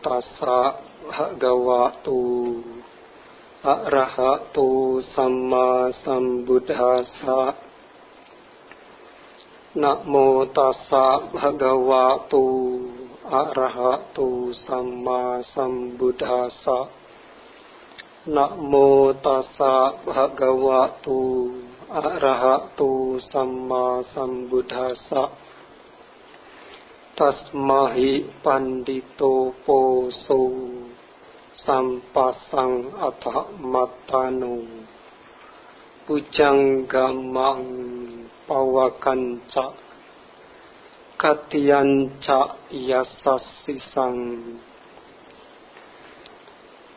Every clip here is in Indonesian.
tassa bhagavato arahato samma sambuddhassa. Namo tassa bhagavato arahato samma sambuddhassa. Namo tassa bhagavato arahato samma sambuddhassa. Tasmahi pandito poso sampasang athamatano pujanggamang pawakanca katiyanca yasasisang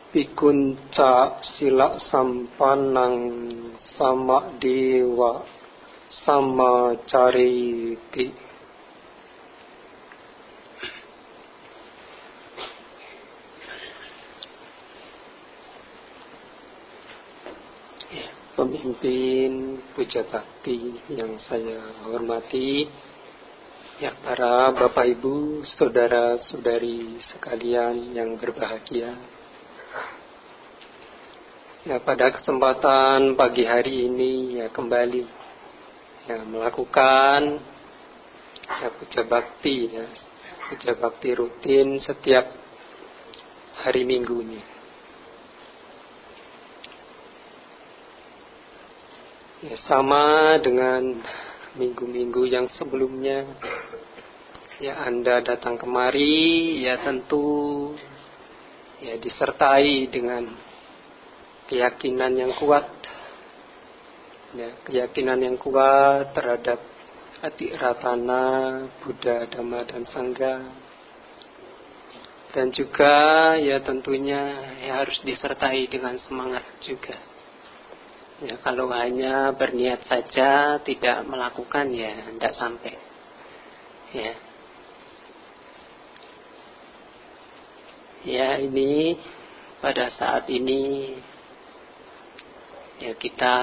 pikunca sila sampanang sama dewa sama cariti. Pemimpin puja bakti yang saya hormati, ya para Bapak Ibu, saudara-saudari sekalian yang berbahagia. Ya, pada kesempatan pagi hari ini ya kembali ya melakukan ya puja bakti rutin setiap hari Minggunya. Ya, sama dengan minggu-minggu yang sebelumnya, ya Anda datang kemari, ya tentu ya disertai dengan keyakinan yang kuat, ya keyakinan yang kuat terhadap Ati Ratana, Buddha, Dhamma dan Sangha, dan juga ya tentunya ya harus disertai dengan semangat juga. Ya, kalau hanya berniat saja tidak melakukan ya tidak sampai. Ya. Ya, ini pada saat ini ya kita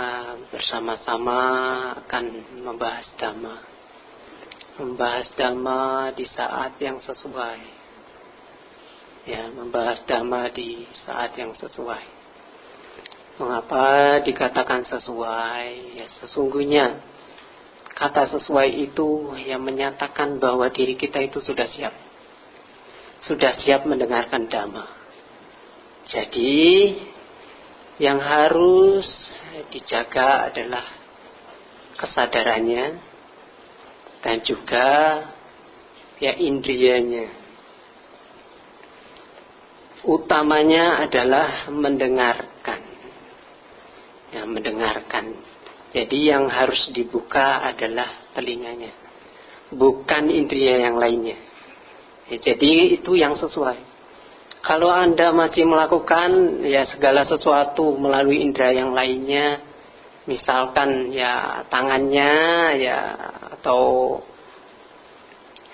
bersama-sama akan membahas Dhamma. Membahas Dhamma di saat yang sesuai. Ya, membahas Dhamma di saat yang sesuai. Mengapa dikatakan sesuai? Ya, sesungguhnya kata sesuai itu yang menyatakan bahwa diri kita itu sudah siap. Sudah siap mendengarkan Dhamma. Jadi yang harus dijaga adalah kesadarannya dan juga ya indriyanya. Utamanya adalah mendengarkan. Ya, mendengarkan. Jadi yang harus dibuka adalah telinganya, bukan indria yang lainnya. Ya, jadi itu yang sesuai. Kalau Anda masih melakukan ya segala sesuatu melalui indera yang lainnya, misalkan ya tangannya ya atau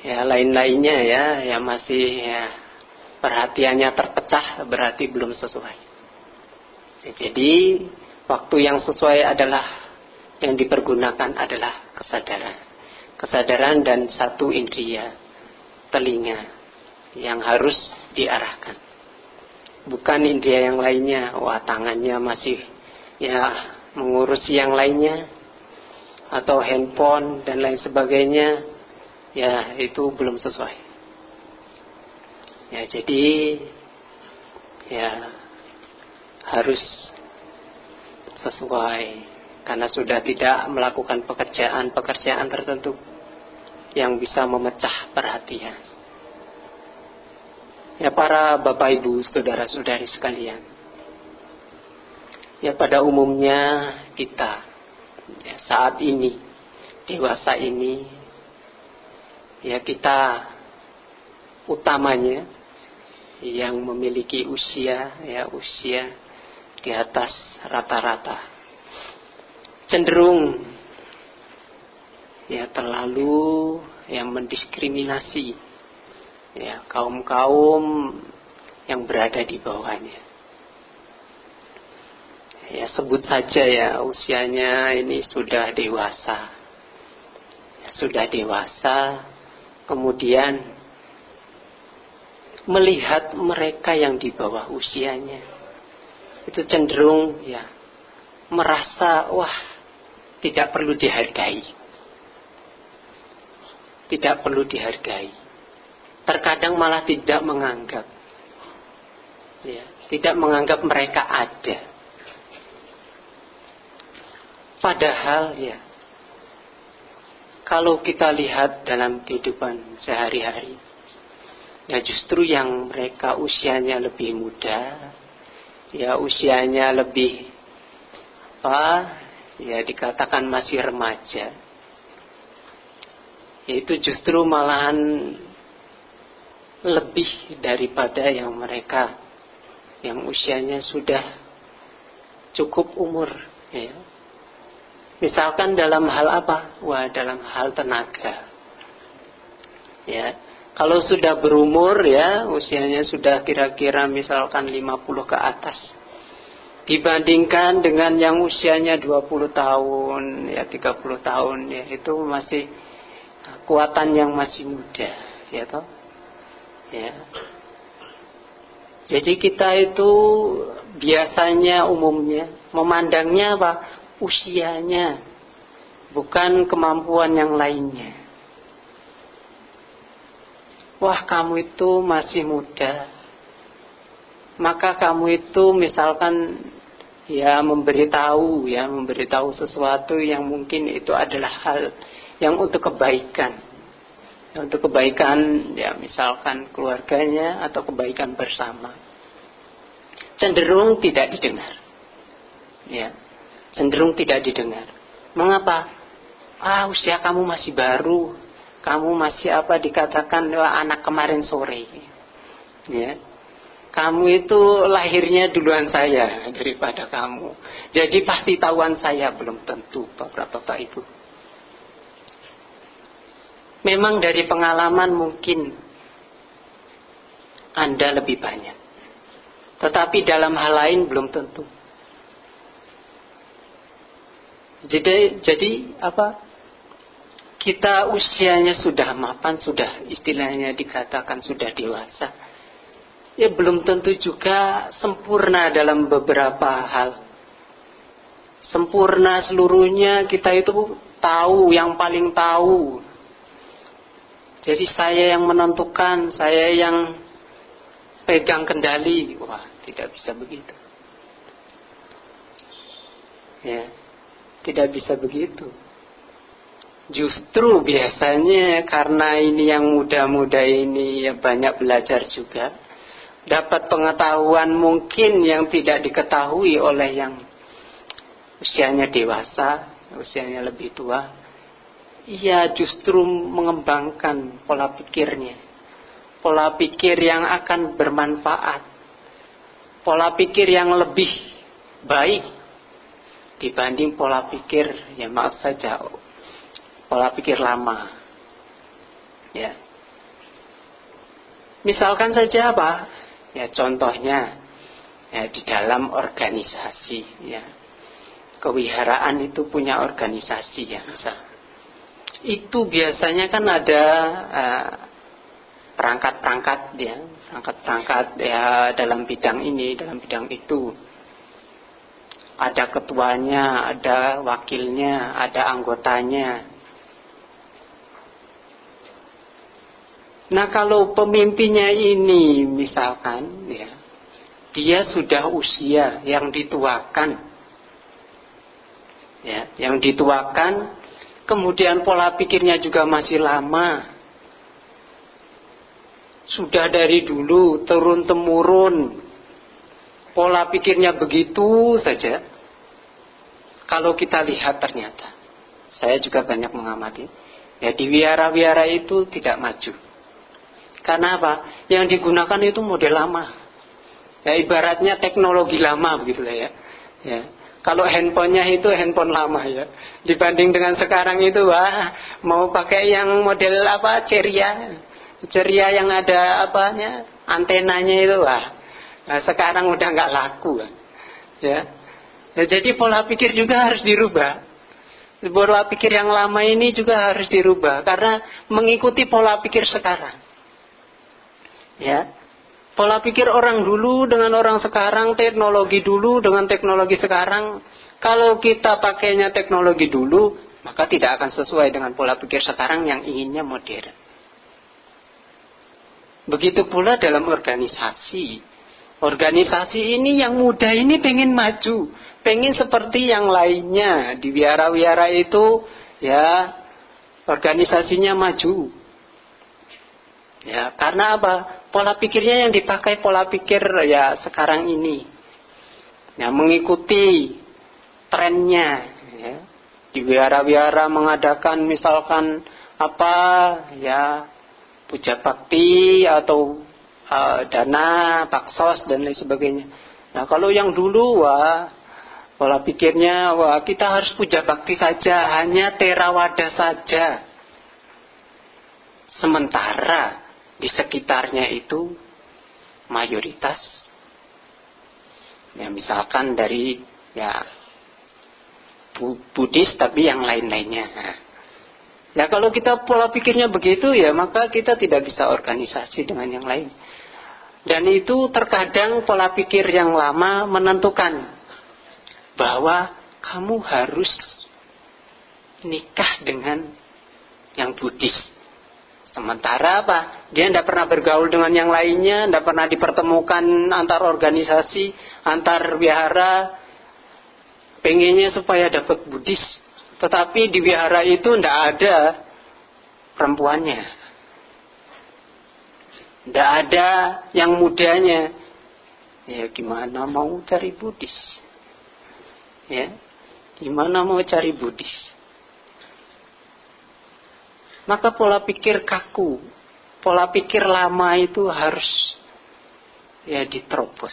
ya lain-lainnya ya masih ya perhatiannya terpecah, berarti belum sesuai. Ya, jadi waktu yang sesuai adalah yang dipergunakan adalah kesadaran. Kesadaran dan satu indria, telinga, yang harus diarahkan. Bukan indria yang lainnya. Wah, tangannya masih ya mengurusi yang lainnya, atau handphone dan lain sebagainya. Ya, itu belum sesuai. Ya, jadi ya harus sesuai, karena sudah tidak melakukan pekerjaan tertentu yang bisa memecah perhatian. Ya para Bapak Ibu, saudara-saudari sekalian, ya pada umumnya kita ya, saat ini, dewasa ini, ya kita utamanya yang memiliki usia di atas rata-rata, cenderung ya terlalu yang mendiskriminasi ya kaum-kaum yang berada di bawahnya. Ya sebut saja ya usianya ini sudah dewasa. Ya, sudah dewasa, kemudian melihat mereka yang di bawah usianya itu cenderung ya merasa wah tidak perlu dihargai. Tidak perlu dihargai. Terkadang malah tidak menganggap. Ya, tidak menganggap mereka ada. Padahal ya kalau kita lihat dalam kehidupan sehari-hari, ya justru yang mereka usianya lebih muda, ya usianya lebih ya dikatakan masih remaja, yaitu justru malahan lebih daripada yang mereka yang usianya sudah cukup umur, ya. Misalkan dalam hal apa? Wah, dalam hal tenaga. Ya. Kalau sudah berumur ya, usianya sudah kira-kira misalkan 50 ke atas. Dibandingkan dengan yang usianya 20 tahun, ya 30 tahun, ya itu masih kekuatan yang masih muda, ya toh. Ya. Jadi kita itu biasanya umumnya memandangnya apa? Usianya, bukan kemampuan yang lainnya. Wah, kamu itu masih muda, maka kamu itu misalkan ya memberitahu sesuatu yang mungkin itu adalah hal yang untuk kebaikan, untuk kebaikan ya misalkan keluarganya atau kebaikan bersama, cenderung tidak didengar, ya. Cenderung tidak didengar. Mengapa? Usia kamu masih baru. Kamu masih dikatakan anak kemarin sore. Ya. Kamu itu lahirnya duluan saya daripada kamu. Jadi pasti tahuan saya belum tentu, Bapak-bapak Ibu. Memang dari pengalaman mungkin Anda lebih banyak. Tetapi dalam hal lain belum tentu. Jadi apa? Kita usianya sudah mapan, sudah istilahnya dikatakan sudah dewasa. Ya belum tentu juga sempurna dalam beberapa hal. Sempurna seluruhnya kita itu tahu, yang paling tahu. Jadi saya yang menentukan, saya yang pegang kendali. Wah, tidak bisa begitu. Ya. Tidak bisa begitu. Justru biasanya karena ini yang muda-muda ini ya banyak belajar juga, dapat pengetahuan mungkin yang tidak diketahui oleh yang usianya dewasa, usianya lebih tua. Ia justru mengembangkan pola pikirnya, pola pikir yang akan bermanfaat, pola pikir yang lebih baik dibanding pola pikir, ya maaf saja, pola pikir lama. Ya. Misalkan saja apa? Ya contohnya, ya di dalam organisasi, ya. Kewiharaan itu punya organisasi ya, misal. Itu biasanya kan ada perangkat-perangkat ya, perangkat-perangkat ya dalam bidang ini, dalam bidang itu. Ada ketuanya, ada wakilnya, ada anggotanya. Nah kalau pemimpinnya ini misalkan ya, dia sudah usia yang dituakan. Ya, yang dituakan, kemudian pola pikirnya juga masih lama. Sudah dari dulu turun-temurun. Pola pikirnya begitu saja. Kalau kita lihat ternyata, saya juga banyak mengamati, ya di wihara-wihara itu tidak maju. Karena apa? Yang digunakan itu model lama. Ya ibaratnya teknologi lama begitulah ya. Ya. Kalau handphonenya itu handphone lama ya. Dibanding dengan sekarang itu mau pakai yang model Ceria. Ceria yang ada antenanya itu Nah, sekarang udah nggak laku ya. Nah, jadi pola pikir juga harus dirubah. Pola pikir yang lama ini juga harus dirubah karena mengikuti pola pikir sekarang. Ya. Pola pikir orang dulu dengan orang sekarang, teknologi dulu dengan teknologi sekarang. Kalau kita pakainya teknologi dulu, maka tidak akan sesuai dengan pola pikir sekarang yang inginnya modern. Begitu pula dalam organisasi. Organisasi ini yang muda ini pengen maju, pengen seperti yang lainnya. Di wihara-wihara itu ya organisasinya maju. Ya, karena apa? Pola pikirnya yang dipakai pola pikir ya sekarang ini. Ya, mengikuti trennya. Ya. Di wihara-wihara mengadakan misalkan apa ya puja bakti atau dana, baksos dan lain sebagainya. Nah, kalau yang dulu wah pola pikirnya wah kita harus puja bakti saja, hanya Theravada saja. Sementara di sekitarnya itu mayoritas ya misalkan dari ya Buddhis tapi yang lain-lainnya. Ya kalau kita pola pikirnya begitu ya maka kita tidak bisa organisasi dengan yang lain. Dan itu terkadang pola pikir yang lama menentukan bahwa kamu harus nikah dengan yang Buddhis. Sementara apa? Dia tidak pernah bergaul dengan yang lainnya, tidak pernah dipertemukan antar organisasi, antar wihara. Pengennya supaya dapat Buddhis. Tetapi di wihara itu tidak ada perempuannya. Tidak ada yang mudanya. Ya gimana mau cari Buddhis? Ya, gimana mau cari Buddhis? Maka pola pikir kaku, pola pikir lama itu harus ya diterobos.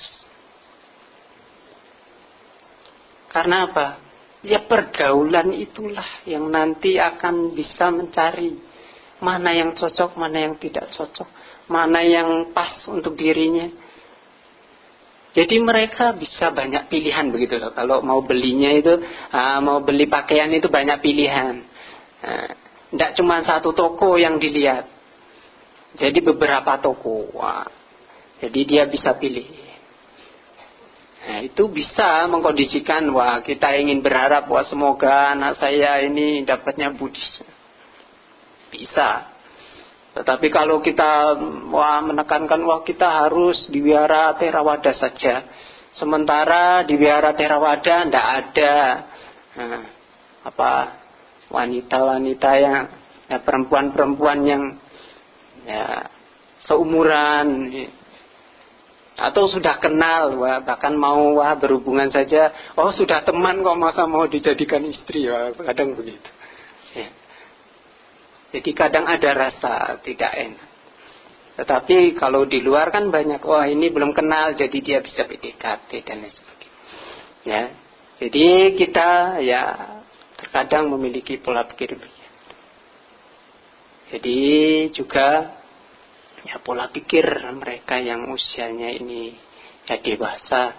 Karena apa? Ya pergaulan itulah yang nanti akan bisa mencari mana yang cocok, mana yang tidak cocok, mana yang pas untuk dirinya. Jadi mereka bisa banyak pilihan begitu loh. Kalau mau belinya itu, mau beli pakaian itu banyak pilihan. Tidak cuma satu toko yang dilihat. Jadi beberapa toko. Wah. Jadi dia bisa pilih. Nah, itu bisa mengkondisikan, wah kita ingin berharap, wah semoga anak saya ini dapatnya Buddhis. Bisa. Tetapi kalau kita menekankan, wah kita harus di wihara Theravada saja. Sementara di wihara Theravada tidak ada wanita-wanita yang ya, perempuan-perempuan yang ya, seumuran atau sudah kenal, bahkan mau berhubungan saja, sudah teman kok masa mau dijadikan istri, kadang begitu. Ya. Jadi kadang ada rasa tidak enak. Tetapi kalau di luar kan banyak, ini belum kenal, jadi dia bisa PDKT dan lain sebagainya. Ya. Jadi kita ya terkadang memiliki pola pikir demikian. Jadi juga ya pola pikir mereka yang usianya ini ya dewasa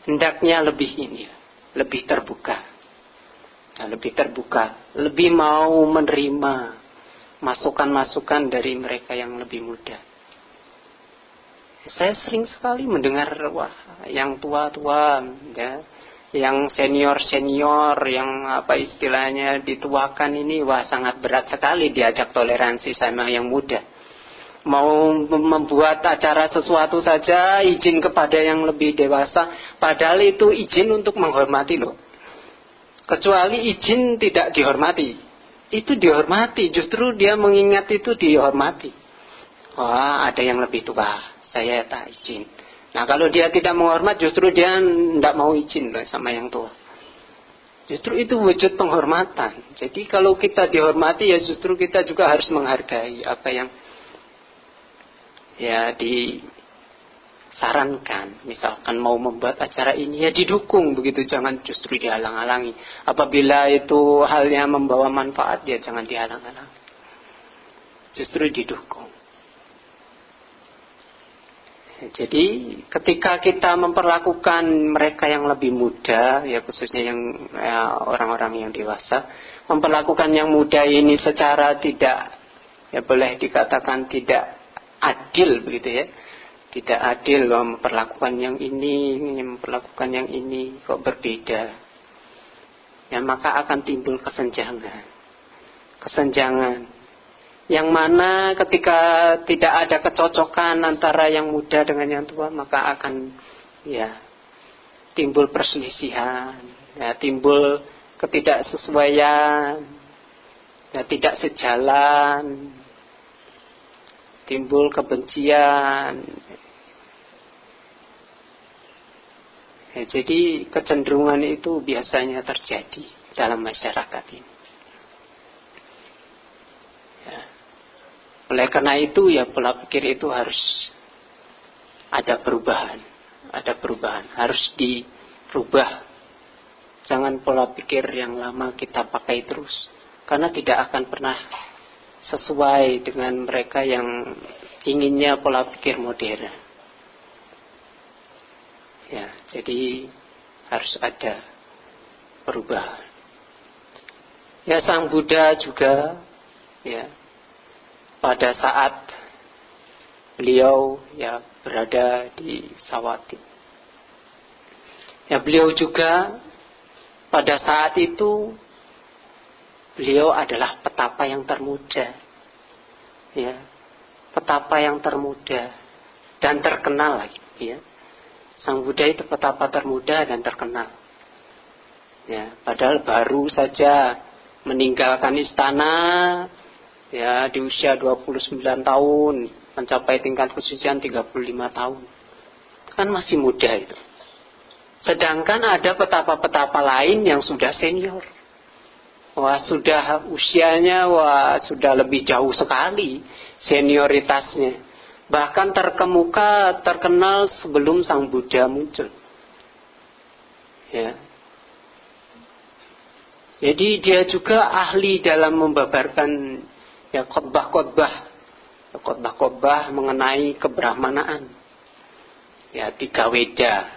hendaknya lebih terbuka. Nah, lebih terbuka, lebih mau menerima masukan-masukan dari mereka yang lebih muda. Saya sering sekali mendengar yang tua-tua ya, yang senior-senior, yang istilahnya dituakan ini, sangat berat sekali diajak toleransi sama yang muda. Mau membuat acara sesuatu saja izin kepada yang lebih dewasa, padahal itu izin untuk menghormati loh. Kecuali izin tidak dihormati, itu dihormati, justru dia mengingat itu dihormati. Ada yang lebih tua, saya tak izin. Nah kalau dia tidak menghormat, justru dia tidak mau izin loh sama yang tua. Justru itu wujud penghormatan. Jadi kalau kita dihormati, ya justru kita juga harus menghargai apa yang ya disarankan. Misalkan mau membuat acara ini, ya didukung begitu, jangan justru dihalang-halangi. Apabila itu halnya membawa manfaat, ya jangan dihalang-halangi, justru didukung. Jadi ketika kita memperlakukan mereka yang lebih muda, ya khususnya yang orang-orang yang dewasa, memperlakukan yang muda ini secara tidak, ya boleh dikatakan tidak adil begitu ya. Tidak adil loh memperlakukan yang ini, memperlakukan yang ini, kok berbeda. Ya, maka akan timbul kesenjangan. Kesenjangan. Yang mana ketika tidak ada kecocokan antara yang muda dengan yang tua, maka akan ya timbul perselisihan, ya, timbul ketidaksesuaian, ya, tidak sejalan, timbul kebencian. Ya, jadi kecenderungan itu biasanya terjadi dalam masyarakat ini. Ya. Oleh karena itu ya pola pikir itu harus ada perubahan. Ada perubahan, harus dirubah. Jangan pola pikir yang lama kita pakai terus, karena tidak akan pernah sesuai dengan mereka yang inginnya pola pikir modern. Ya, jadi harus ada perubahan. Ya, Sang Buddha juga ya pada saat beliau ya berada di Savatthi. Ya, beliau juga pada saat itu beliau adalah petapa yang termuda. Ya, petapa yang termuda dan terkenal lagi, ya. Sang Buddha itu petapa termuda dan terkenal. Ya, padahal baru saja meninggalkan istana ya di usia 29 tahun, mencapai tingkat kesucian 35 tahun. Kan masih muda itu. Sedangkan ada petapa-petapa lain yang sudah senior. Wah, sudah usianya sudah lebih jauh sekali senioritasnya. Bahkan terkemuka, terkenal sebelum Sang Buddha muncul. Ya. Jadi dia juga ahli dalam membabarkan ya khotbah mengenai kebrahmanaan. Ya, tiga Weda,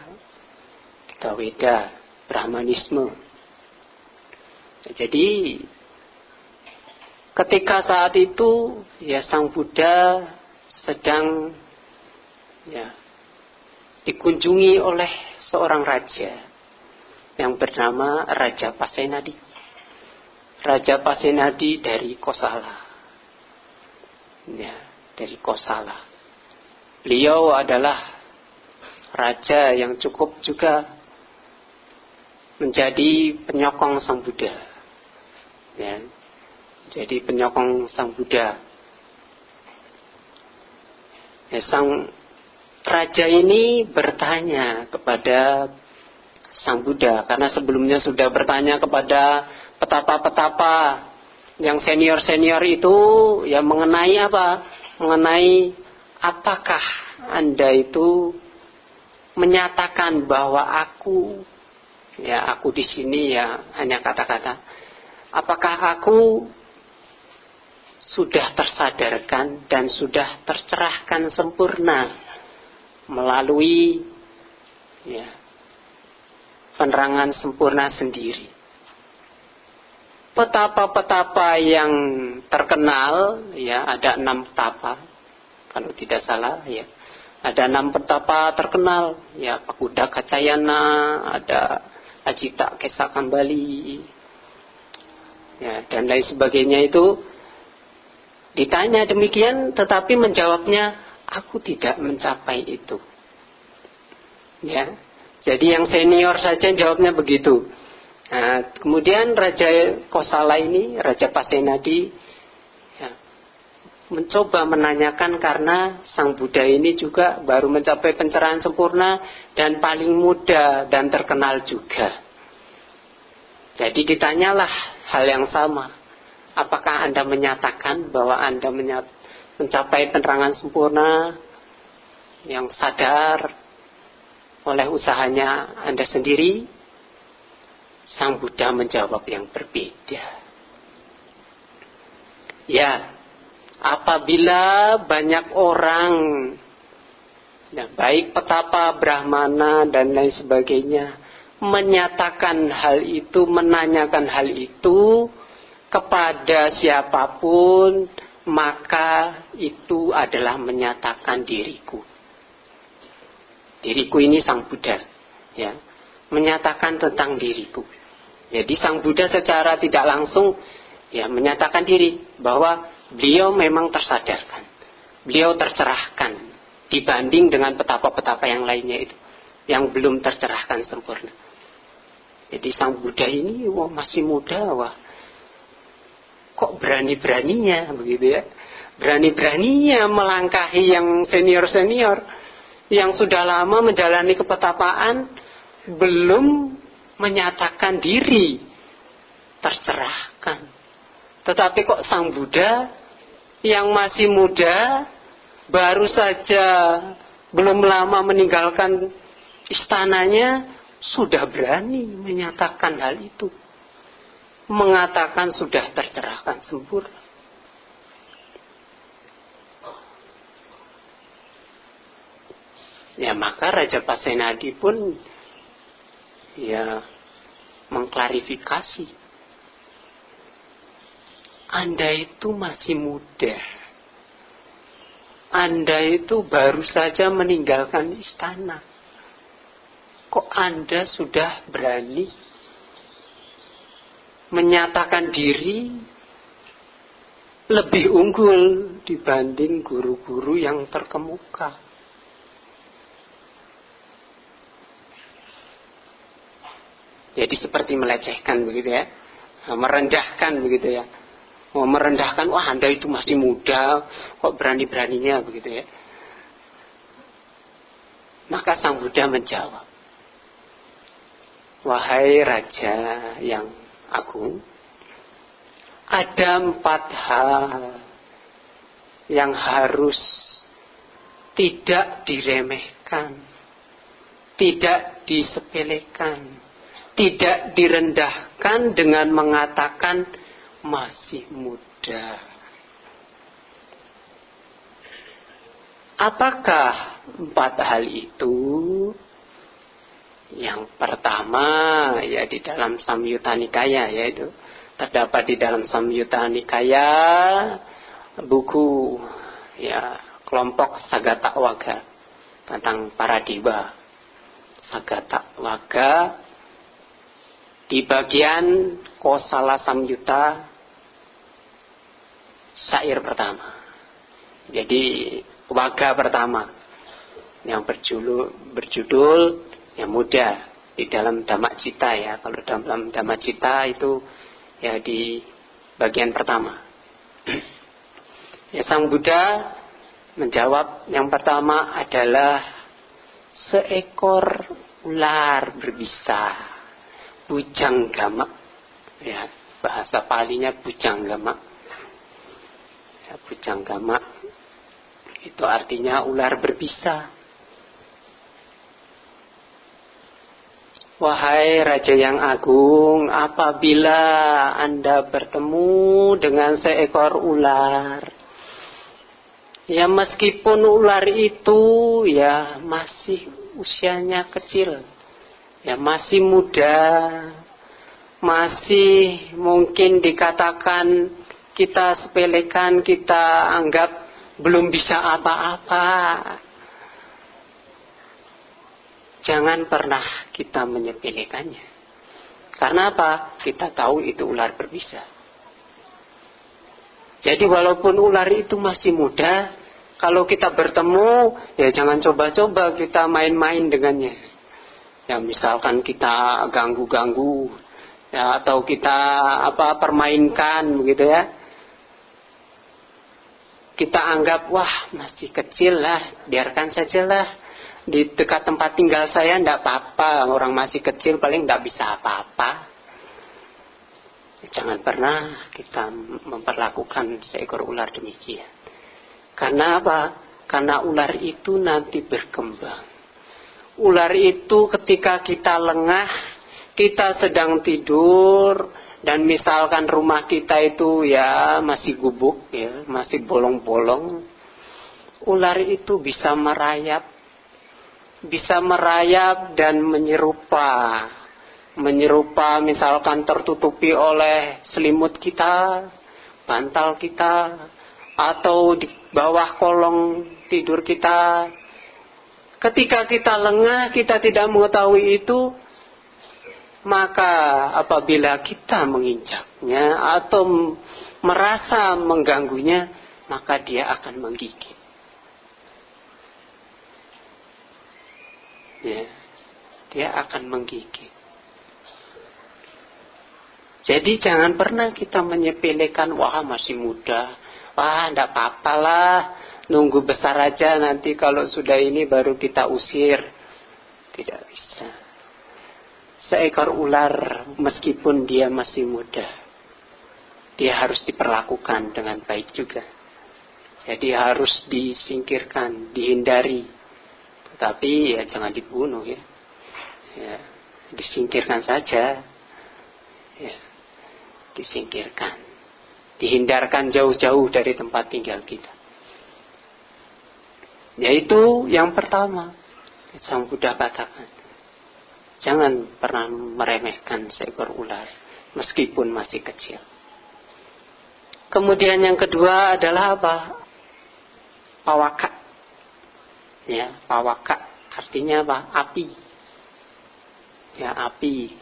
Brahmanisme. Ya, jadi ketika saat itu ya Sang Buddha sedang ya dikunjungi oleh seorang raja yang bernama Raja Pasenadi. Raja Pasenadi dari Kosala. Ya, dari Kosala. Beliau adalah raja yang cukup juga menjadi penyokong Sang Buddha. Ya, jadi penyokong Sang Buddha. Ya, Sang raja ini bertanya kepada Sang Buddha, karena sebelumnya sudah bertanya kepada petapa-petapa yang senior-senior itu ya mengenai apa? Mengenai apakah Anda itu menyatakan bahwa aku di sini ya hanya kata-kata. Apakah aku sudah tersadarkan dan sudah tercerahkan sempurna melalui ya penerangan sempurna sendiri. Petapa-petapa yang terkenal ya ada 6 petapa kalau tidak salah ya. Ada 6 petapa terkenal ya, Pakuda Kacayana, ada Ajita Kesa Kambali ya, dan lain sebagainya itu. Ditanya demikian, tetapi menjawabnya, aku tidak mencapai itu. Ya, jadi yang senior saja jawabnya begitu. Nah, kemudian Raja Kosala ini, Raja Pasenadi, ya, mencoba menanyakan karena Sang Buddha ini juga baru mencapai pencerahan sempurna dan paling muda dan terkenal juga. Jadi ditanyalah hal yang sama. Apakah Anda menyatakan bahwa Anda mencapai penerangan sempurna yang sadar oleh usahanya Anda sendiri? Sang Buddha menjawab yang berbeda. Ya, apabila banyak orang, ya, baik petapa, brahmana, dan lain sebagainya, menyatakan hal itu, menanyakan hal itu kepada siapapun, maka itu adalah menyatakan diriku. Diriku ini Sang Buddha, ya, menyatakan tentang diriku. Jadi Sang Buddha secara tidak langsung ya menyatakan diri bahwa beliau memang tersadarkan, beliau tercerahkan dibanding dengan petapa-petapa yang lainnya itu yang belum tercerahkan sempurna. Jadi Sang Buddha ini wah, masih muda, wah, kok berani-beraninya begitu ya, berani-beraninya melangkahi yang senior-senior yang sudah lama menjalani kepetapaan, belum menyatakan diri tercerahkan. Tetapi kok Sang Buddha yang masih muda, baru saja belum lama meninggalkan istananya, sudah berani menyatakan hal itu, mengatakan sudah tercerahkan sempurna. Ya maka Raja Pasenadi pun ya mengklarifikasi, Anda itu masih muda, Anda itu baru saja meninggalkan istana, kok Anda sudah berani menyatakan diri lebih unggul dibanding guru-guru yang terkemuka. Jadi seperti melecehkan begitu ya, merendahkan begitu ya, merendahkan, wah Anda itu masih muda, kok berani-beraninya begitu ya. Maka Sang Buddha menjawab, wahai Raja yang agung, ada 4 hal yang harus tidak diremehkan, tidak disepelekan, tidak direndahkan dengan mengatakan masih muda. Apakah 4 hal itu? Yang pertama ya di dalam Samyutta Nikaya, yaitu terdapat di dalam Samyutta Nikaya buku ya kelompok Sagata Wagga tentang para dewa. Sagata Wagga di bagian Kosala Samyutta syair pertama. Jadi Wagga pertama yang berjudul yang muda di dalam Dhammacita ya. Kalau dalam Dhammacita itu ya di bagian pertama. Ya Sang Buddha menjawab yang pertama adalah seekor ular berbisa. Bujanggama, ya bahasa Palinya Bujanggama. Ya, Bujanggama itu artinya ular berbisa. Wahai Raja yang agung, apabila Anda bertemu dengan seekor ular, ya meskipun ular itu ya masih usianya kecil, ya masih muda, masih mungkin dikatakan kita sepelekan, kita anggap belum bisa apa-apa. Jangan pernah kita menyepelekannya. Karena apa? Kita tahu itu ular berbisa. Jadi walaupun ular itu masih muda, kalau kita bertemu, ya jangan coba-coba kita main-main dengannya. Ya misalkan kita ganggu-ganggu, ya atau kita permainkan begitu ya. Kita anggap wah masih kecil lah, biarkan sajalah di dekat tempat tinggal saya ndak apa-apa, orang masih kecil paling ndak bisa apa-apa. Jangan pernah kita memperlakukan seekor ular demikian. Karena apa? Karena ular itu nanti berkembang. Ular itu ketika kita lengah, kita sedang tidur, dan misalkan rumah kita itu ya masih gubuk, ya masih bolong-bolong, ular itu bisa merayap dan menyerupa misalkan tertutupi oleh selimut kita, bantal kita, atau di bawah kolong tidur kita. Ketika kita lengah, kita tidak mengetahui itu, maka apabila kita menginjaknya atau merasa mengganggunya, maka dia akan menggigit. Ya, dia akan menggigit. Jadi jangan pernah kita menyepelekan, wah masih muda, wah enggak apa-apa lah, nunggu besar aja, nanti kalau sudah ini baru kita usir. Tidak bisa. Seekor ular meskipun dia masih muda, dia harus diperlakukan dengan baik juga. Jadi harus disingkirkan, dihindari. Tetapi ya jangan dibunuh ya. Ya, disingkirkan saja. Ya, disingkirkan. Dihindarkan jauh-jauh dari tempat tinggal kita. Yaitu yang pertama, Sang Buddha katakan, jangan pernah meremehkan seekor ular meskipun masih kecil. Kemudian yang kedua adalah apa? Pawaka. Ya, pawaka artinya apa? Api. Ya, api.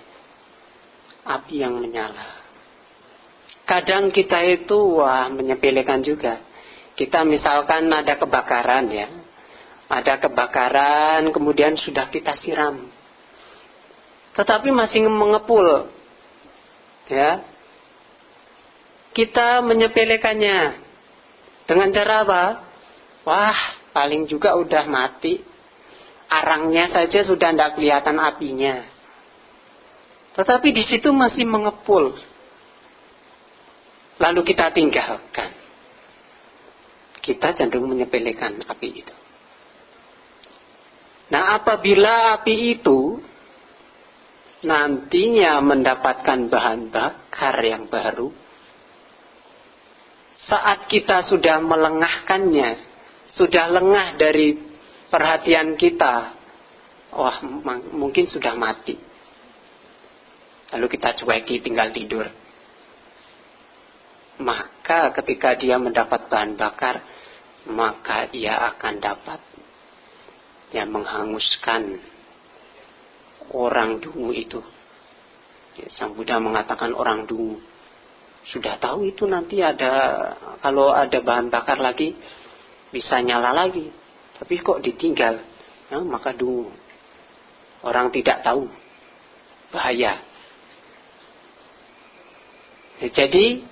Api yang menyala. Kadang kita itu menyepelekan juga. Kita misalkan ada kebakaran ya. Ada kebakaran kemudian sudah kita siram. Tetapi masih mengepul. Ya. Kita menyepelekannya. Dengan cara apa? Wah, paling juga udah mati. Arangnya saja sudah tidak kelihatan apinya. Tetapi di situ masih mengepul. Lalu kita tinggalkan. Kita cenderung menyepelekan api itu. Nah, apabila api itu nantinya mendapatkan bahan bakar yang baru, saat kita sudah melengahkannya, sudah lengah dari perhatian kita, wah mungkin sudah mati. Lalu kita cueki tinggal tidur. Maka ketika dia mendapat bahan bakar, maka ia akan dapat yang menghanguskan orang dungu itu. Sang Buddha mengatakan orang dungu. Sudah tahu itu nanti kalau ada bahan bakar lagi, bisa nyala lagi. Tapi kok ditinggal, maka dungu. Orang tidak tahu, bahaya. Jadi,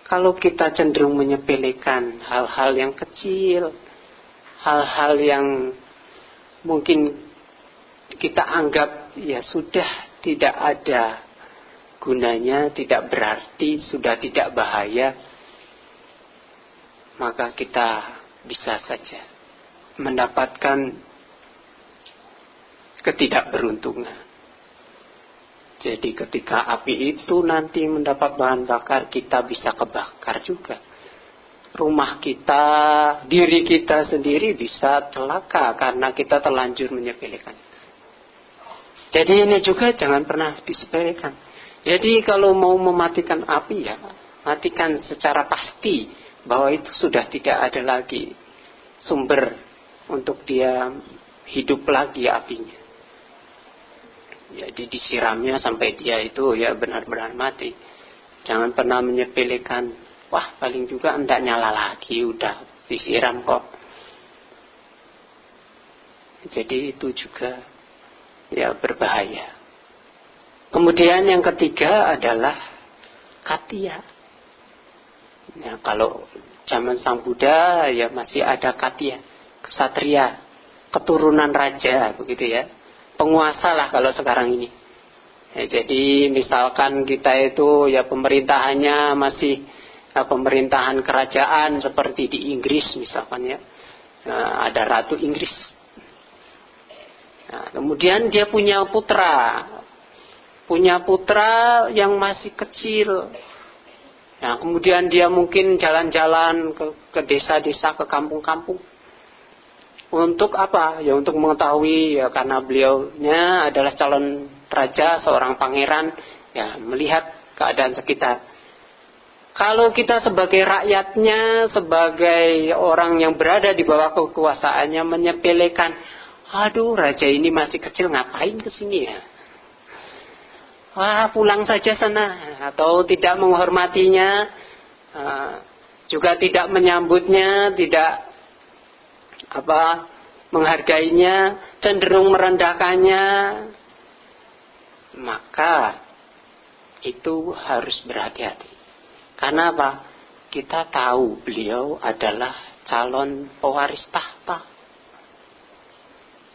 kalau kita cenderung menyepelekan hal-hal yang kecil, hal-hal yang mungkin kita anggap ya sudah tidak ada gunanya, tidak berarti, sudah tidak bahaya, maka kita bisa saja mendapatkan ketidakberuntungan. Jadi ketika api itu nanti mendapat bahan bakar, kita bisa kebakar juga. Rumah kita, diri kita sendiri bisa celaka karena kita terlanjur menyepelekan. Jadi ini juga jangan pernah disepelekan. Jadi kalau mau mematikan api ya, matikan secara pasti bahwa itu sudah tidak ada lagi sumber untuk dia hidup lagi apinya. Jadi disiramnya sampai dia itu ya benar-benar mati. Jangan pernah menyepelekan, wah paling juga enggak nyala lagi, udah disiram kok. Jadi itu juga ya berbahaya. Kemudian yang ketiga adalah Katya. Ya, kalau zaman Sang Buddha ya masih ada Katya, kesatria, keturunan raja begitu ya. Penguasa lah kalau sekarang ini. Ya, jadi misalkan kita itu ya pemerintahannya masih pemerintahan kerajaan seperti di Inggris misalkan ya. Ada Ratu Inggris. Nah, kemudian dia punya putra yang masih kecil. Nah, kemudian dia mungkin jalan-jalan ke desa-desa, ke kampung-kampung. Untuk apa? Ya untuk mengetahui ya karena beliaunya adalah calon raja, seorang pangeran, ya melihat keadaan sekitar. Kalau kita sebagai rakyatnya, sebagai orang yang berada di bawah kekuasaannya menyepelekan, Aduh, raja ini masih kecil, ngapain kesini ya? Wah, pulang saja sana. Atau tidak menghormatinya, juga tidak menyambutnya, tidak menghargainya, cenderung merendahkannya. Maka itu harus berhati-hati. Karena apa? Kita tahu beliau adalah calon pewaris tahta.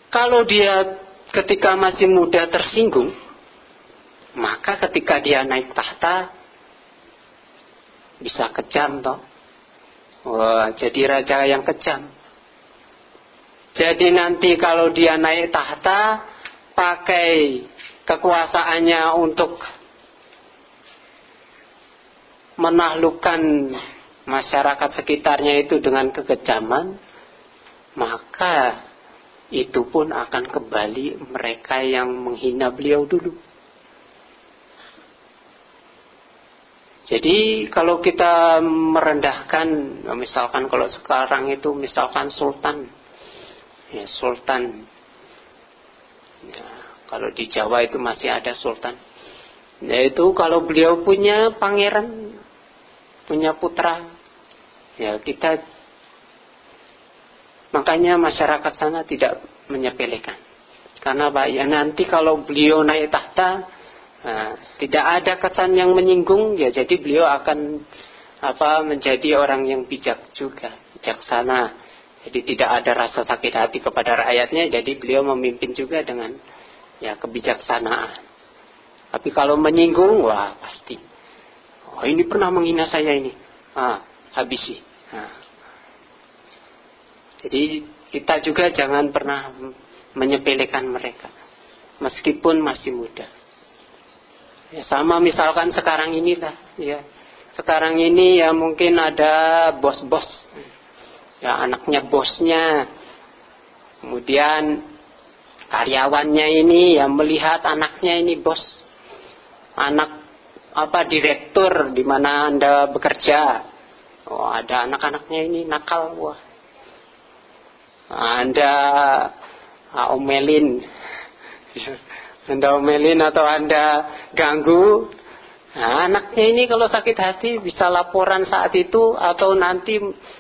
Kalau dia ketika masih muda tersinggung, maka ketika dia naik tahta bisa kejam toh. Wah, jadi raja yang kejam. Jadi nanti kalau dia naik tahta, pakai kekuasaannya untuk menaklukkan masyarakat sekitarnya itu dengan kekejaman, maka itu pun akan kembali mereka yang menghina beliau dulu. Jadi kalau kita merendahkan, misalkan kalau sekarang itu misalkan sultan, ya sultan, ya, kalau di Jawa itu masih ada sultan, yaitu kalau beliau punya pangeran, punya putra, ya kita, makanya masyarakat sana tidak menyepelekan. Karena Pak, ya nanti kalau beliau naik tahta, tidak ada kesan yang menyinggung, ya jadi beliau akan menjadi orang yang bijak juga, bijaksana. Jadi tidak ada rasa sakit hati kepada rakyatnya, jadi beliau memimpin juga dengan ya kebijaksanaan. Tapi kalau menyinggung, wah pasti. Oh, ini pernah menghina saya ini. Habisi. Jadi kita juga jangan pernah menyepelekan mereka. Meskipun masih muda. Ya, sama misalkan sekarang inilah. Ya. Sekarang ini ya mungkin ada bos-bos. Ya anaknya bosnya. Kemudian karyawannya ini ya melihat anaknya ini bos. Anak direktur di mana Anda bekerja. Oh, ada anak-anaknya ini nakal, wah. Anda omelin. Anda omelin atau Anda ganggu. Nah, anaknya ini kalau sakit hati bisa laporan saat itu, atau nanti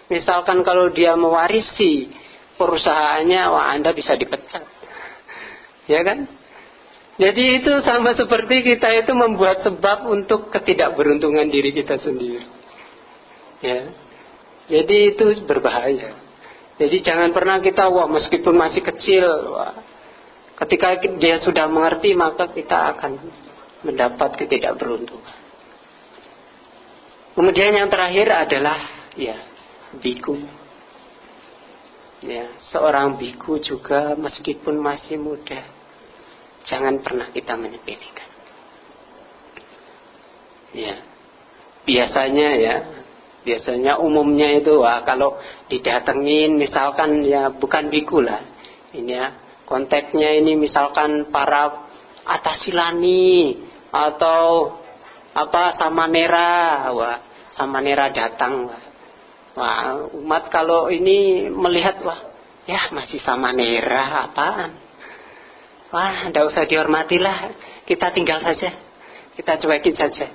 misalkan kalau dia mewarisi perusahaannya, wah Anda bisa dipecat. Ya kan? Jadi itu sama seperti kita itu membuat sebab untuk ketidakberuntungan diri kita sendiri. Ya. Jadi itu berbahaya. Jadi jangan pernah kita, meskipun masih kecil, ketika dia sudah mengerti, maka kita akan mendapat ketidakberuntungan. Kemudian yang terakhir adalah biku. Ya, seorang biku juga meskipun masih muda, jangan pernah kita menyepelekan. Ya, biasanya umumnya itu kalau didatengin misalkan ya bukan biku lah. Ini ya, konteksnya ini misalkan para Atasilani atau Samanera, Samanera datang. Wah, umat kalau ini melihat masih Samanera apaan? Wah, tidak usah dihormatilah, kita tinggal saja, kita cuekin saja,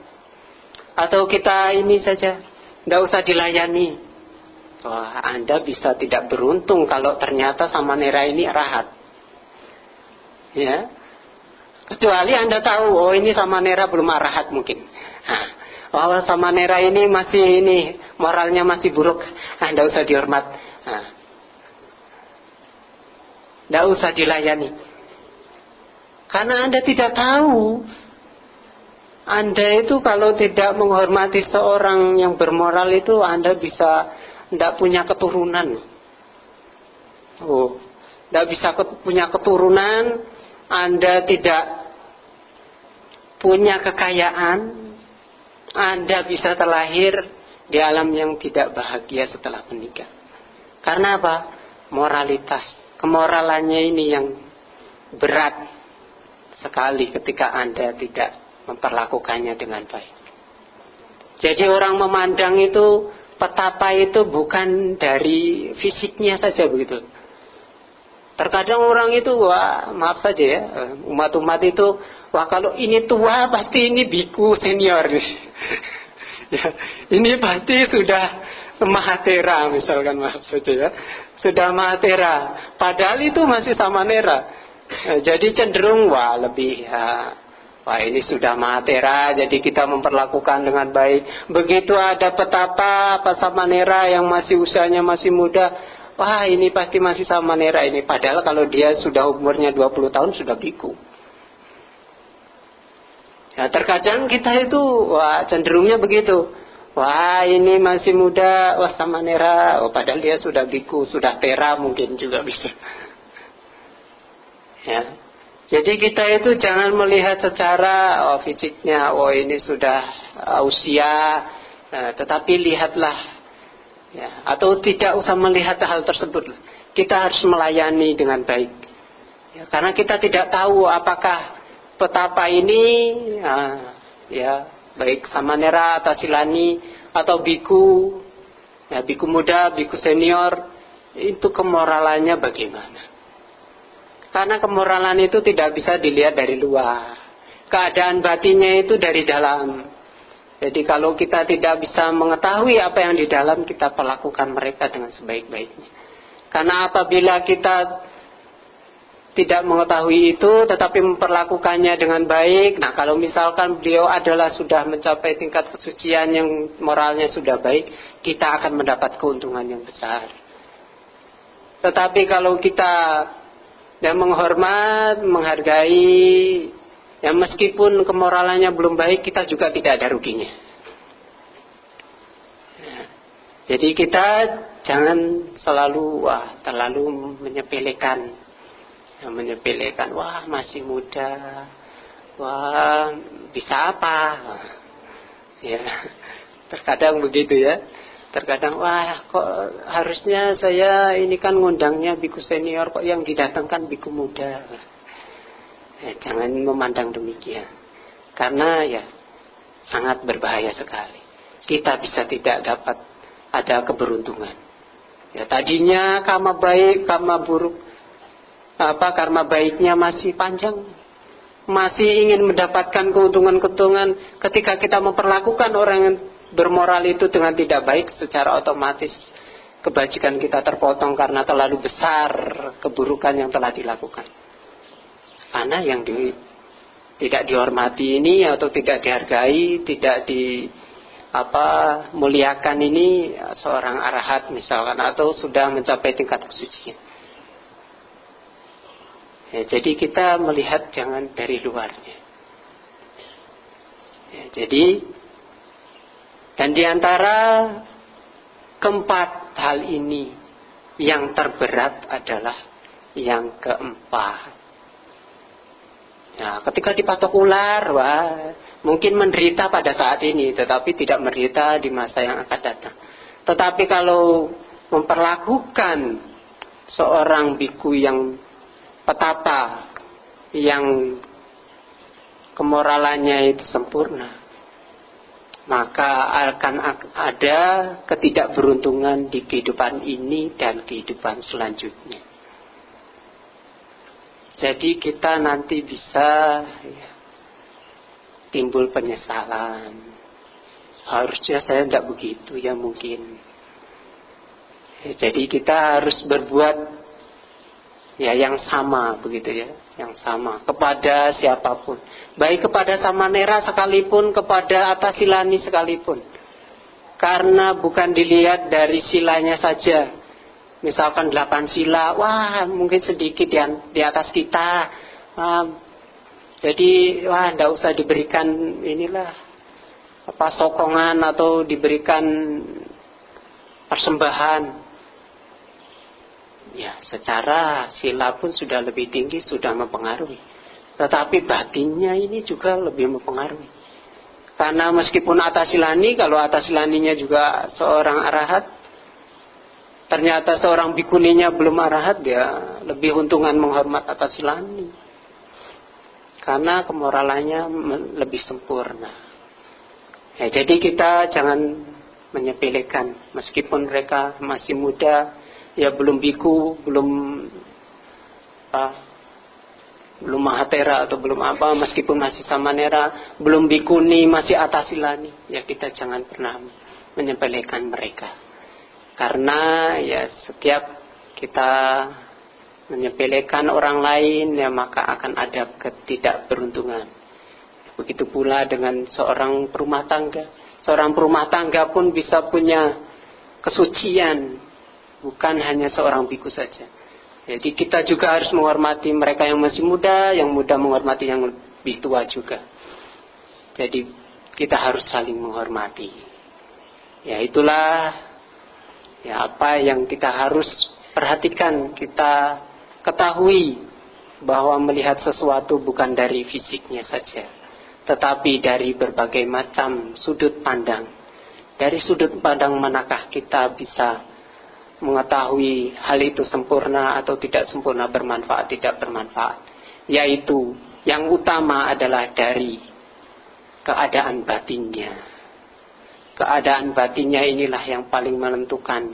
atau kita ini saja, tidak usah dilayani. Wah, Anda bisa tidak beruntung kalau ternyata Samanera ini rahat, ya. Kecuali Anda tahu, ini Samanera belum arahat mungkin. Samanera ini masih moralnya masih buruk, tidak usah dihormat, tidak usah dilayani. Karena Anda tidak tahu, Anda itu kalau tidak menghormati seorang yang bermoral itu, Anda bisa tidak punya keturunan. Tidak bisa punya keturunan, Anda tidak punya kekayaan, Anda bisa terlahir di alam yang tidak bahagia setelah menikah. Karena apa? Moralitas, kemoralannya ini yang berat sekali ketika Anda tidak memperlakukannya dengan baik. Jadi orang memandang itu petapa itu bukan dari fisiknya saja begitu. Terkadang orang itu, wah maaf saja ya, umat-umat itu, wah kalau ini tua pasti ini biku senior nih. Ya, ini pasti sudah mahatera misalkan, maaf saja ya, sudah mahatera. Padahal itu masih samanera. Jadi cenderung wah lebih ya, wah ini sudah mahatera, jadi kita memperlakukan dengan baik. Begitu ada petapa apa samanera yang masih usianya masih muda, wah ini pasti masih samanera ini. Padahal kalau dia sudah umurnya 20 tahun sudah biku. Ya, terkadang kita itu wah cenderungnya begitu. Wah ini masih muda, wah samanera. Oh, padahal dia sudah biku, sudah tera mungkin juga bisa. Ya. Jadi kita itu jangan melihat secara fisiknya, oh ini sudah usia, tetapi lihatlah, ya, atau tidak usah melihat hal tersebut. Kita harus melayani dengan baik. Ya, karena kita tidak tahu apakah petapa ini, ya baik samanera, tasilani, atau biku, ya, biku muda, biku senior, itu kemoralannya bagaimana? Karena kemoralan itu tidak bisa dilihat dari luar. Keadaan batinnya itu dari dalam. Jadi kalau kita tidak bisa mengetahui apa yang di dalam, kita perlakukan mereka dengan sebaik-baiknya. Karena apabila kita tidak mengetahui itu, tetapi memperlakukannya dengan baik, nah kalau misalkan beliau adalah sudah mencapai tingkat kesucian yang moralnya sudah baik, kita akan mendapat keuntungan yang besar. Tetapi kalau kita yang menghormat, menghargai, ya meskipun kemoralannya belum baik, kita juga tidak ada ruginya. Jadi kita jangan selalu terlalu menyepelekan, wah masih muda, wah bisa apa, ya terkadang begitu ya. Terkadang, wah kok harusnya saya ini kan ngundangnya biku senior, kok yang didatangkan biku muda. Jangan memandang demikian. Karena ya sangat berbahaya sekali. Kita bisa tidak dapat ada keberuntungan. Ya tadinya karma baik, karma buruk, karma baiknya masih panjang. Masih ingin mendapatkan keuntungan-keuntungan, ketika kita memperlakukan orang yang bermoral itu dengan tidak baik, secara otomatis kebajikan kita terpotong karena terlalu besar keburukan yang telah dilakukan. Karena yang tidak dihormati ini atau tidak dihargai, tidak muliakan ini seorang arahat misalkan, atau sudah mencapai tingkat kesucian. Ya, jadi kita melihat jangan dari luarnya. Ya, jadi dan di antara keempat hal ini, yang terberat adalah yang keempat. Ya, ketika dipatok ular, wah, mungkin menderita pada saat ini, tetapi tidak menderita di masa yang akan datang. Tetapi kalau memperlakukan seorang biku yang petapa, yang kemoralannya itu sempurna, maka akan ada ketidakberuntungan di kehidupan ini dan kehidupan selanjutnya. Jadi kita nanti bisa timbul penyesalan. Harusnya saya tidak begitu ya mungkin. Jadi kita harus berbuat yang sama begitu ya, yang sama kepada siapapun, baik kepada samanera sekalipun, kepada atasilani sekalipun. Karena bukan dilihat dari silanya saja. Misalkan 8 sila, wah mungkin sedikit di atas kita, jadi wah tidak usah diberikan sokongan atau diberikan persembahan. Ya, secara sila pun sudah lebih tinggi, sudah mempengaruhi. Tetapi batinnya ini juga lebih mempengaruhi. Karena meskipun atasilani, kalau atasilaninya juga seorang arahat, ternyata seorang bikuninya belum arahat, ya lebih untungan menghormat atasilani. Karena kemoralannya lebih sempurna. Ya, jadi kita jangan menyepelekan, meskipun mereka masih muda, ya belum biku, belum belum Mahatera atau belum apa, meskipun masih Samanera, belum Bikuni, masih Atasilani, ya kita jangan pernah menyepelekan mereka. Karena ya setiap kita menyepelekan orang lain, ya maka akan ada ketidakberuntungan. Begitu pula dengan seorang perumah tangga. Seorang perumah tangga pun bisa punya kesucian, bukan hanya seorang biku saja. Jadi kita juga harus menghormati mereka yang masih muda, yang muda menghormati yang lebih tua juga. Jadi kita harus saling menghormati. Ya itulah ya apa yang kita harus perhatikan, kita ketahui bahwa melihat sesuatu bukan dari fisiknya saja, tetapi dari berbagai macam sudut pandang. Dari sudut pandang manakah kita bisa mengetahui hal itu sempurna atau tidak sempurna, bermanfaat tidak bermanfaat. Yaitu yang utama adalah dari keadaan batinnya. Keadaan batinnya inilah yang paling menentukan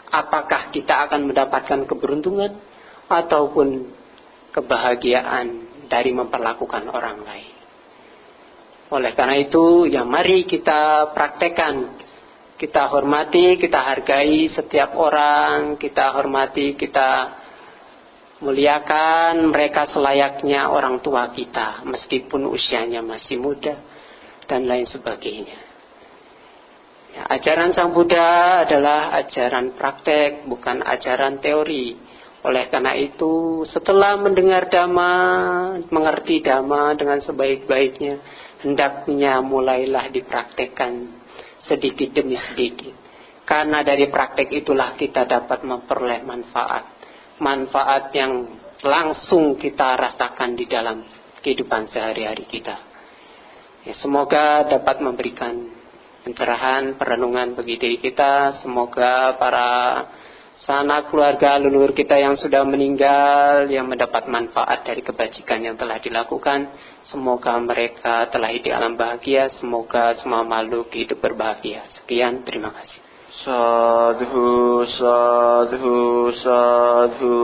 apakah kita akan mendapatkan keberuntungan ataupun kebahagiaan dari memperlakukan orang lain. Oleh karena itu, ya mari kita praktekkan. Kita hormati, kita hargai setiap orang, kita hormati, kita muliakan mereka selayaknya orang tua kita, meskipun usianya masih muda, dan lain sebagainya. Ya, ajaran Sang Buddha adalah ajaran praktek, bukan ajaran teori. Oleh karena itu, setelah mendengar Dhamma, mengerti Dhamma dengan sebaik-baiknya, hendaknya mulailah dipraktekkan sedikit demi sedikit. Karena dari praktek itulah kita dapat memperoleh manfaat. Manfaat yang langsung kita rasakan di dalam kehidupan sehari-hari kita. Ya, semoga dapat memberikan pencerahan, perenungan bagi diri kita. Semoga para sanak keluarga leluhur kita yang sudah meninggal, yang mendapat manfaat dari kebajikan yang telah dilakukan. Semoga mereka telah hidup alam bahagia. Semoga semua makhluk hidup berbahagia. Sekian, terima kasih. Sadhu, sadhu, sadhu.